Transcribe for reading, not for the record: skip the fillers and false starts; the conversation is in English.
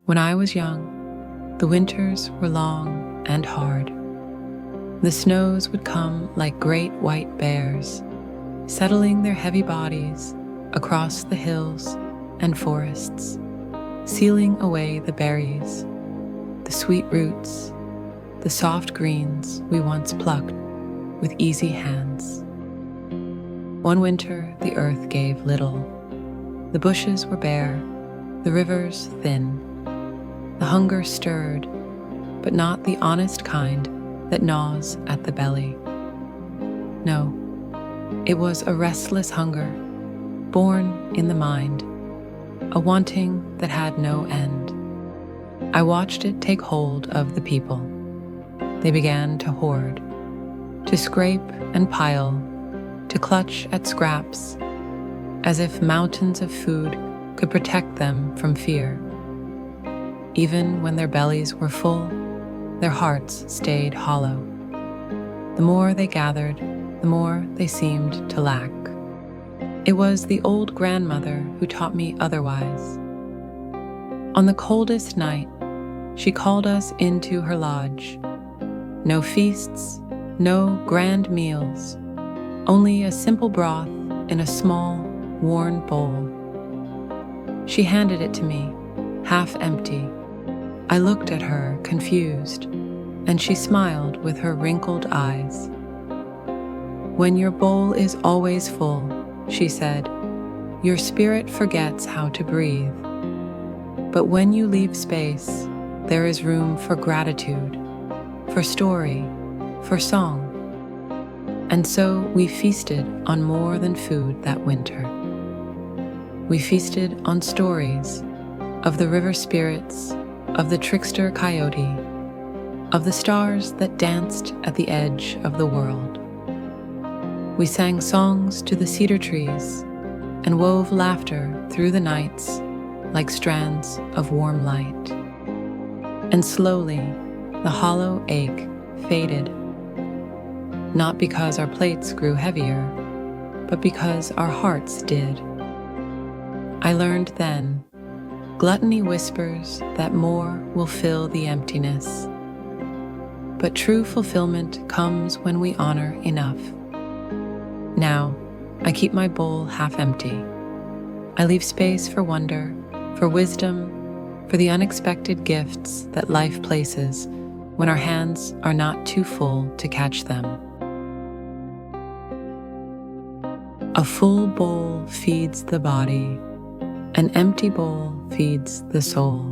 When I was young, the winters were long and hard. The snows would come like great white bears, settling their heavy bodies across the hills and forests, sealing away the berries, the sweet roots, the soft greens we once plucked with easy hands. One winter, the earth gave little. The bushes were bare, the rivers thin. The hunger stirred, but not the honest kind that gnaws at the belly. No, it was a restless hunger, born in the mind, a wanting that had no end. I watched it take hold of the people. They began to hoard, to scrape and pile, to clutch at scraps, as if mountains of food could protect them from fear. Even when their bellies were full, their hearts stayed hollow. The more they gathered, the more they seemed to lack. It was the old grandmother who taught me otherwise. On the coldest night, she called us into her lodge. No feasts, no grand meals, only a simple broth in a small, worn bowl. She handed it to me, half empty. I looked at her, confused, and she smiled with her wrinkled eyes. "When your bowl is always full," she said, "your spirit forgets how to breathe. But when you leave space, there is room for gratitude, for story, for song." And so we feasted on more than food that winter. We feasted on stories of the river spirits, of the trickster coyote, of the stars that danced at the edge of the world. We sang songs to the cedar trees and wove laughter through the nights like strands of warm light. And slowly, the hollow ache faded, not because our plates grew heavier, but because our hearts did. I learned then, gluttony whispers that more will fill the emptiness. But true fulfillment comes when we honor enough. Now, I keep my bowl half empty. I leave space for wonder, for wisdom, for the unexpected gifts that life places when our hands are not too full to catch them. A full bowl feeds the body. An empty bowl feeds the soul.